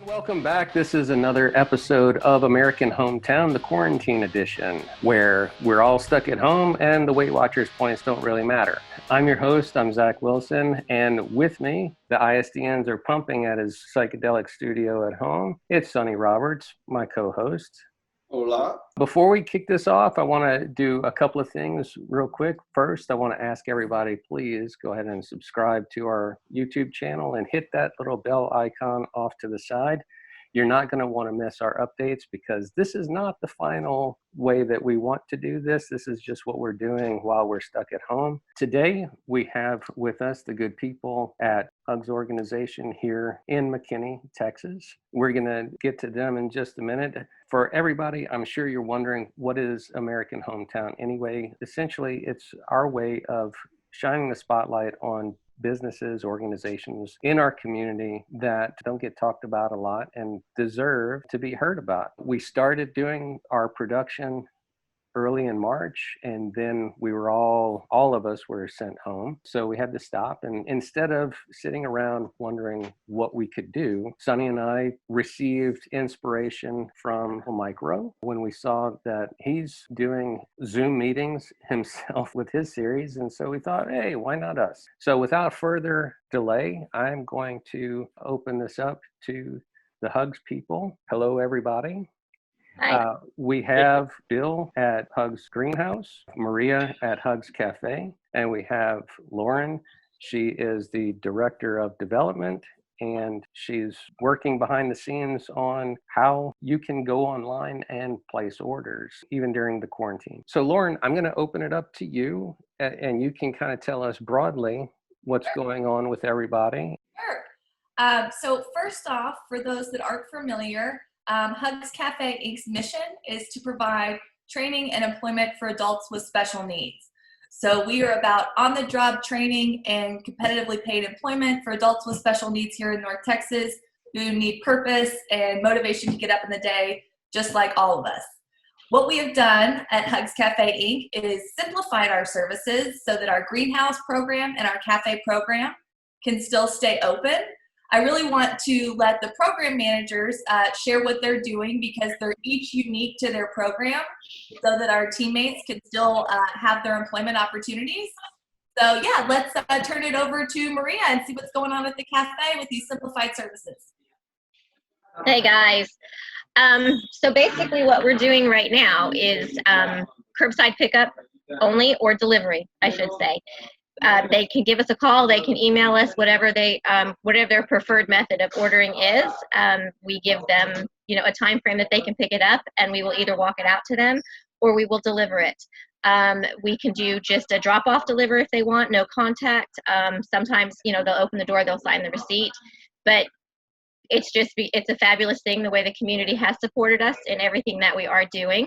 Welcome back. This is another episode of American Hometown, the quarantine edition, where we're all stuck at home and the Weight Watchers points don't really matter. I'm your host, I'm Zach Wilson, and with me, the ISDNs are pumping at his psychedelic studio at home. It's Sonny Roberts, my co-host. Hola. Before we kick this off, I want to do a couple of things real quick. First, I want to ask everybody, please go ahead and subscribe to our YouTube channel and hit that little bell icon off to the side. You're not going to want to miss our updates because this is not the final way that we want to do this. This is just what we're doing while we're stuck at home. Today, we have with us the good people at Hugs organization here in McKinney, Texas. We're going to get to them in just a minute. For everybody, I'm sure you're wondering, what is American Hometown anyway? Essentially, it's our way of shining the spotlight on businesses, organizations in our community that don't get talked about a lot and deserve to be heard about. We started doing our production early in March, and then we were all of us were sent home. So we had to stop. And instead of sitting around wondering what we could do, Sonny and I received inspiration from Mike Rowe when we saw that he's doing Zoom meetings himself with his series. And so we thought, hey, why not us? So without further delay, I'm going to open this up to the Hugs people. Hello, everybody. We have Bill at Hugs Greenhouse, Maria at Hugs Cafe, and we have Lauren. She is the Director of Development, and she's working behind the scenes on how you can go online and place orders, even during the quarantine. So Lauren, I'm going to open it up to you, and you can kind of tell us broadly what's going on with everybody. Sure. So first off, for those that aren't familiar, Hugs Cafe Inc.'s mission is to provide training and employment for adults with special needs. So we are about on-the-job training and competitively paid employment for adults with special needs here in North Texas who need purpose and motivation to get up in the day, just like all of us. What we have done at Hugs Cafe Inc. is simplified our services so that our greenhouse program and our cafe program can still stay open. I really want to let the program managers share what they're doing because they're each unique to their program so that our teammates can still have their employment opportunities. So yeah, let's turn it over to Maria and see what's going on at the cafe with these simplified services. Hey guys. So basically what we're doing right now is curbside pickup only, or delivery, I should say. They can give us a call, they can email us, whatever their preferred method of ordering is. We give them, a time frame that they can pick it up, and we will either walk it out to them or we will deliver it. We can do just a drop-off delivery if they want, no contact. Sometimes, they'll open the door, they'll sign the receipt, but it's a fabulous thing the way the community has supported us in everything that we are doing.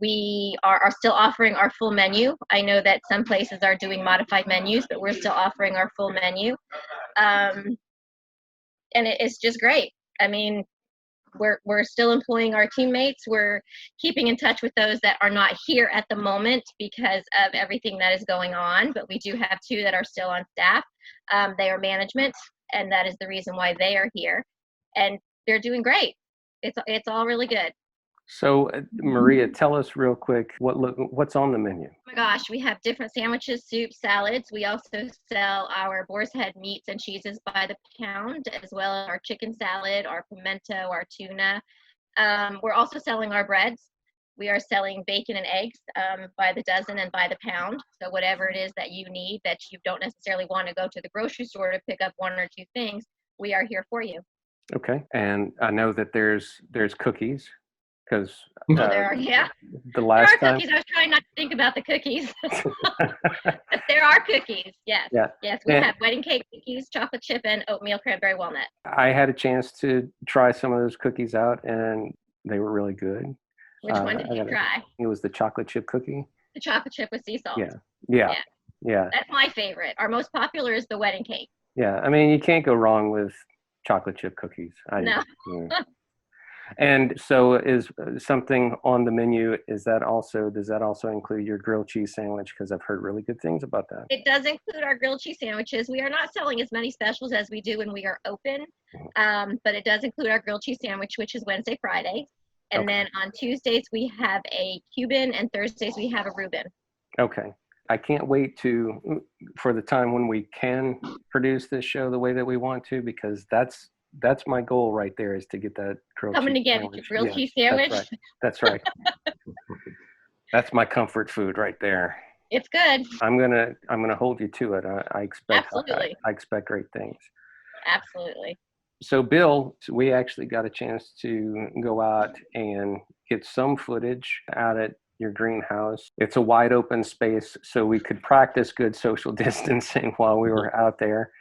We are still offering our full menu. I know that some places are doing modified menus, but we're still offering our full menu. And it's just great. I mean, we're still employing our teammates. We're keeping in touch with those that are not here at the moment because of everything that is going on, but we do have 2 that are still on staff. They are management, and that is the reason why they are here, and they're doing great. It's all really good. So Maria, tell us real quick what's on the menu. Oh my gosh, we have different sandwiches, soups, salads. We also sell our boar's head meats and cheeses by the pound, as well as our chicken salad, our pimento, our tuna. We're also selling our breads. We are selling bacon and eggs by the dozen and by the pound. So whatever it is that you need that you don't necessarily want to go to the grocery store to pick up 1 or 2 things, we are here for you. Okay. And I know that there's cookies because there are, yeah. The last there are time cookies. I was trying not to think about the cookies. But there are cookies. Yes. Yeah. Yes, we have wedding cake cookies, chocolate chip, and oatmeal cranberry walnut. I had a chance to try some of those cookies out, and they were really good. Which one did you try? It was the chocolate chip cookie. The chocolate chip with sea salt. Yeah. That's my favorite. Our most popular is the wedding cake. Yeah, I mean, you can't go wrong with chocolate chip cookies. No. And so is something on the menu, does that also include your grilled cheese sandwich? Because I've heard really good things about that. It does include our grilled cheese sandwiches. We are not selling as many specials as we do when we are open, but it does include our grilled cheese sandwich, which is Wednesday, Friday. And then on Tuesdays, we have a Cuban, and Thursdays, we have a Reuben. Okay. I can't wait for the time when we can produce this show the way that we want to, because that's my goal right there, is to get that grilled Coming cheese again, sandwich. grilled cheese sandwich. That's right. That's my comfort food right there. It's good. I'm gonna hold you to it. I expect Absolutely. I expect great things. Absolutely. So Bill, we actually got a chance to go out and get some footage out at your greenhouse. It's a wide open space, so we could practice good social distancing while we were out there.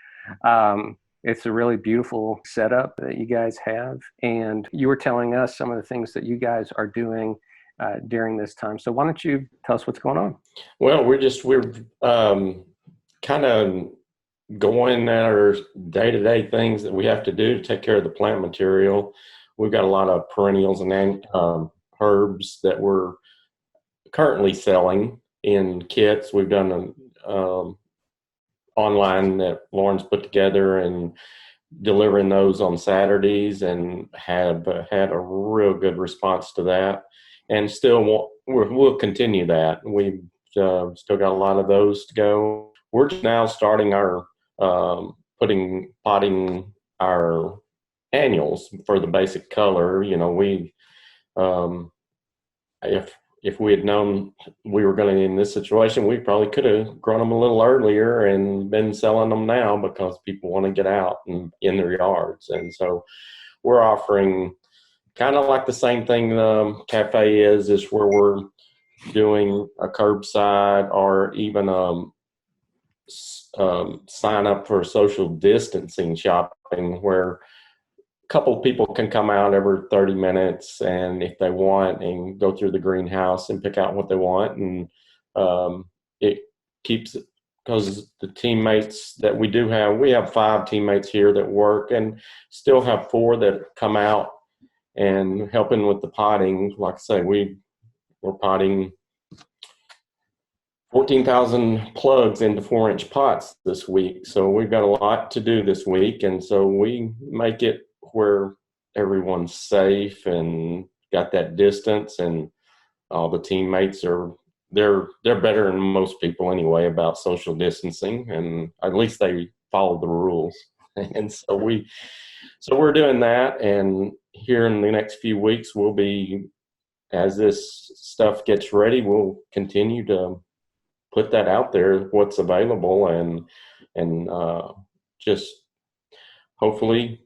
It's a really beautiful setup that you guys have. And you were telling us some of the things that you guys are doing during this time. So why don't you tell us what's going on? Well, we're kind of going at our day-to-day things that we have to do to take care of the plant material. We've got a lot of perennials and herbs that we're currently selling in kits. We've done an online that Lauren's put together and delivering those on Saturdays, and have had a real good response to that. And still we'll continue that. We've still got a lot of those to go. We're just now starting our potting our annuals for the basic color. You know, if we had known we were going to be in this situation, we probably could have grown them a little earlier and been selling them now, because people want to get out and in their yards. And so we're offering kind of like the same thing the cafe is where we're doing a curbside, or even sign up for social distancing shopping, where a couple of people can come out every 30 minutes, and if they want, and go through the greenhouse and pick out what they want. And it keeps it, because the teammates that we have 5 teammates here that work, and still have 4 that come out and helping with the potting. Like I say, we're potting 14,000 plugs into 4-inch pots this week. So we've got a lot to do this week. And so we make it where everyone's safe and got that distance, and all the teammates they're better than most people anyway about social distancing, and at least they follow the rules. And so we're doing that. And here in the next few weeks, we'll be, as this stuff gets ready, we'll continue to put that out there, what's available, and just hopefully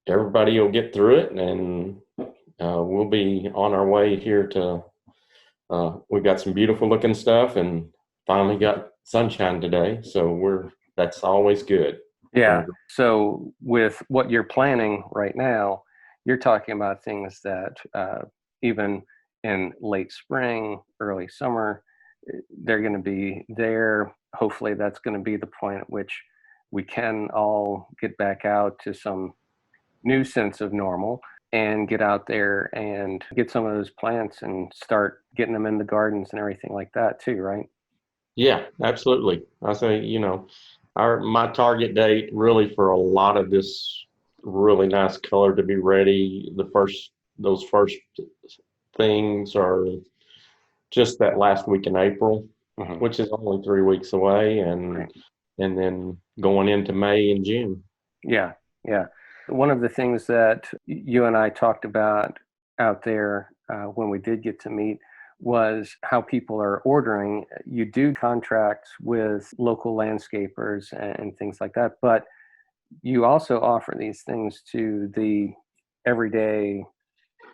everybody will get through it, and we'll be on our way here to, we've got some beautiful looking stuff, and finally got sunshine today. So that's always good. Yeah. So with what you're planning right now, you're talking about things that even in late spring, early summer, they're going to be there. Hopefully that's going to be the point at which we can all get back out to some new sense of normal, and get out there and get some of those plants and start getting them in the gardens and everything like that too, right? Yeah, absolutely. I say, my target date really for a lot of this really nice color to be ready, those first things are just that last week in April, which is only 3 weeks away, and then going into May and June. Yeah. One of the things that you and I talked about out there when we did get to meet was how people are ordering. You do contracts with local landscapers and things like that, but you also offer these things to the everyday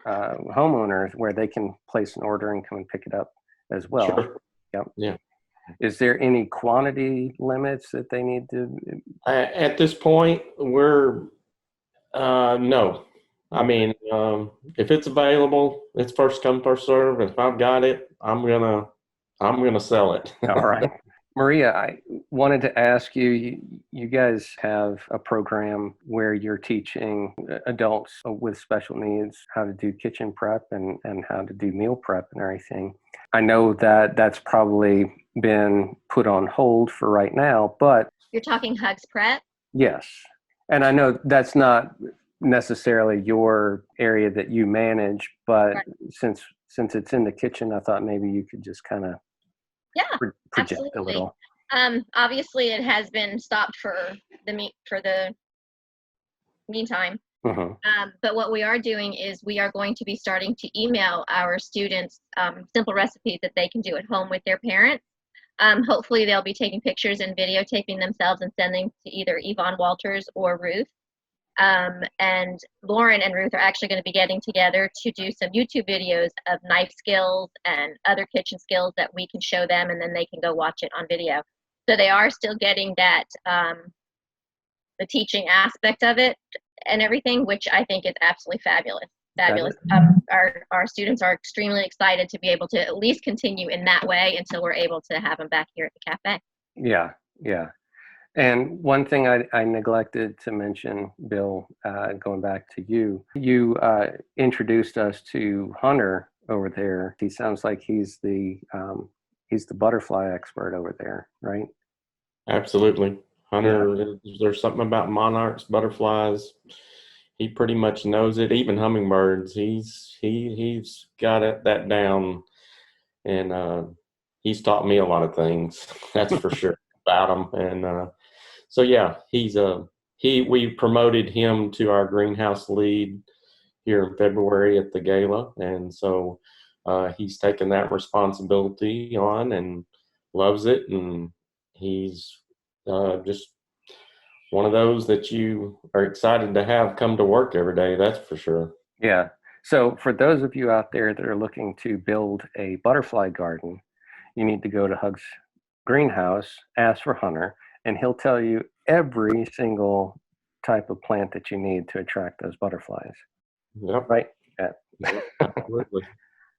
homeowners, where they can place an order and come and pick it up as well. Sure. Yep. Yeah. Is there any quantity limits that they need to? At this point, we're no. I mean, if it's available, it's first come, first serve. If I've got it, I'm gonna sell it. All right. Maria, I wanted to ask you, you guys have a program where you're teaching adults with special needs how to do kitchen prep and how to do meal prep and everything. I know that that's probably been put on hold for right now, but You're talking Hugs Prep? yes. And I know that's not necessarily your area that you manage, but Right. since it's in the kitchen, I thought maybe you could just kind of Yeah, project a absolutely. little. Obviously it has been stopped for the meantime. Mm-hmm. But what we are doing is we are going to be starting to email our students simple recipes that they can do at home with their parents. Hopefully they'll be taking pictures and videotaping themselves and sending to either Yvonne Walters or Ruth. And Lauren and Ruth are actually going to be getting together to do some YouTube videos of knife skills and other kitchen skills that we can show them, and then they can go watch it on video. So they are still getting that, the teaching aspect of it and everything, which I think is absolutely fabulous. Fabulous. Our students are extremely excited to be able to at least continue in that way until we're able to have them back here at the cafe. Yeah, yeah. And one thing I neglected to mention, Bill, going back to you, you introduced us to Hunter over there. He sounds like he's the butterfly expert over there, right? Absolutely. Hunter, there's something about monarchs, butterflies. He pretty much knows it. Even hummingbirds, he's got that down, and he's taught me a lot of things. That's for sure about him. And so yeah, we promoted him to our greenhouse lead here in February at the gala, and so he's taken that responsibility on and loves it, and he's just one of those that you are excited to have come to work every day. That's for sure. Yeah. So for those of you out there that are looking to build a butterfly garden, you need to go to Hug's greenhouse, ask for Hunter, and he'll tell you every single type of plant that you need to attract those butterflies. Yep. Right? Yeah. Absolutely.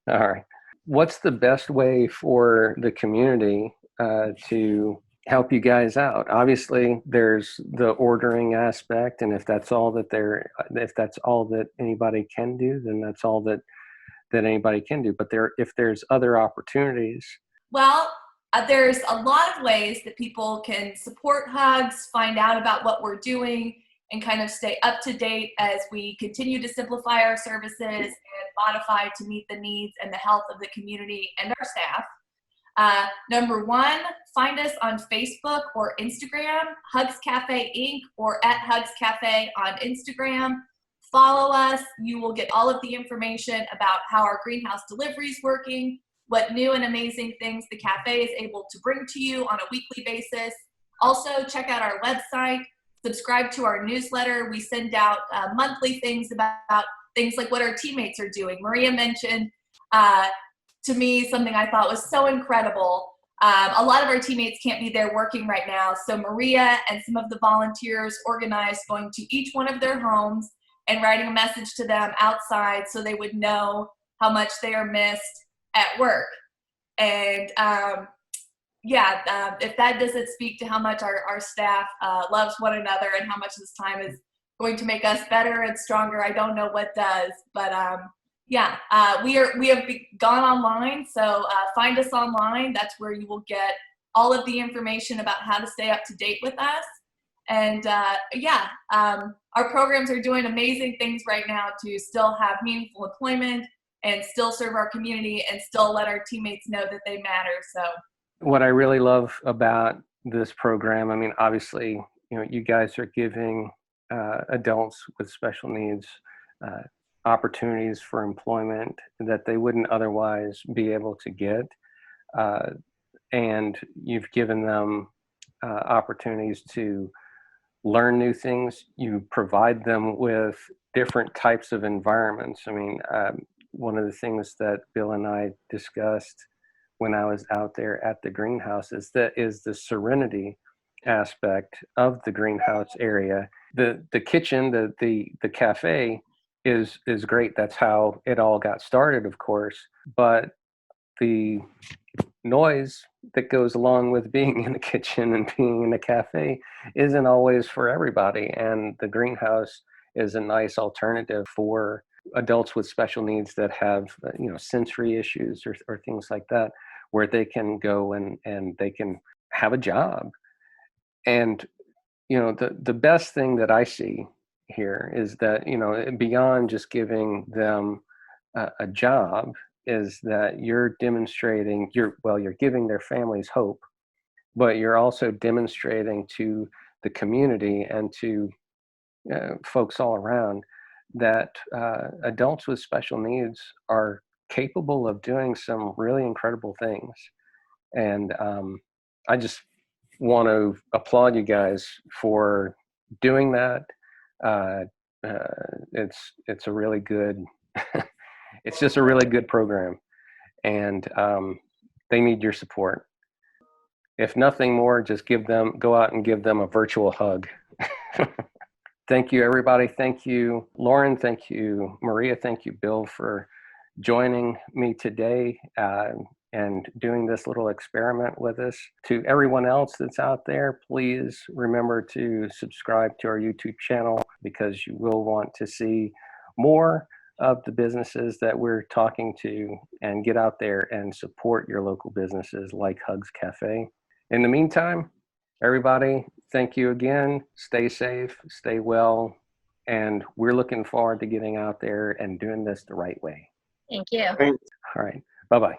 All right. What's the best way for the community to help you guys out? Obviously, there's the ordering aspect, and if that's all that anybody can do, then that's all that anybody can do. But if there's other opportunities. Well, there's a lot of ways that people can support Hugs, find out about what we're doing, and kind of stay up to date as we continue to simplify our services and modify to meet the needs and the health of the community and our staff. Number one, find us on Facebook or Instagram, Hugs Cafe Inc. or at Hugs Cafe on Instagram. Follow us. You will get all of the information about how our greenhouse delivery is working, what new and amazing things the cafe is able to bring to you on a weekly basis. Also, check out our website, subscribe to our newsletter. We send out monthly things about things like what our teammates are doing. Maria mentioned to me something I thought was so incredible. A lot of our teammates can't be there working right now, so Maria and some of the volunteers organized going to each one of their homes and writing a message to them outside so they would know how much they are missed at work. And if that doesn't speak to how much our staff loves one another and how much this time is going to make us better and stronger, I don't know what does. But we have gone online, so find us online. That's where you will get all of the information about how to stay up to date with us. And our programs are doing amazing things right now to still have meaningful employment and still serve our community and still let our teammates know that they matter. So what I really love about this program, I mean, obviously, you guys are giving adults with special needs opportunities for employment that they wouldn't otherwise be able to get. And you've given them opportunities to learn new things. You provide them with different types of environments. I mean, one of the things that Bill and I discussed when I was out there at the greenhouse is the serenity aspect of the greenhouse area. The kitchen, the cafe is great. That's how it all got started, of course. But the noise that goes along with being in the kitchen and being in a cafe isn't always for everybody. And the greenhouse is a nice alternative for adults with special needs that have, sensory issues or things like that, where they can go and they can have a job. And, the best thing that I see here is that, beyond just giving them a job, is that you're demonstrating you're giving their families hope, but you're also demonstrating to the community and to folks all around that adults with special needs are capable of doing some really incredible things. And I just want to applaud you guys for doing that. Uh, it's a really good it's just a really good program, and they need your support. If nothing more, just go out and give them a virtual hug. Thank you, everybody. Thank you, Lauren. Thank you, Maria. Thank you, Bill, for joining me today and doing this little experiment with us. To everyone else that's out there, please remember to subscribe to our YouTube channel, because you will want to see more of the businesses that we're talking to, and get out there and support your local businesses like Hugs Cafe. In the meantime, everybody, thank you again. Stay safe, stay well, and we're looking forward to getting out there and doing this the right way. Thank you. Thanks. All right. Bye-bye.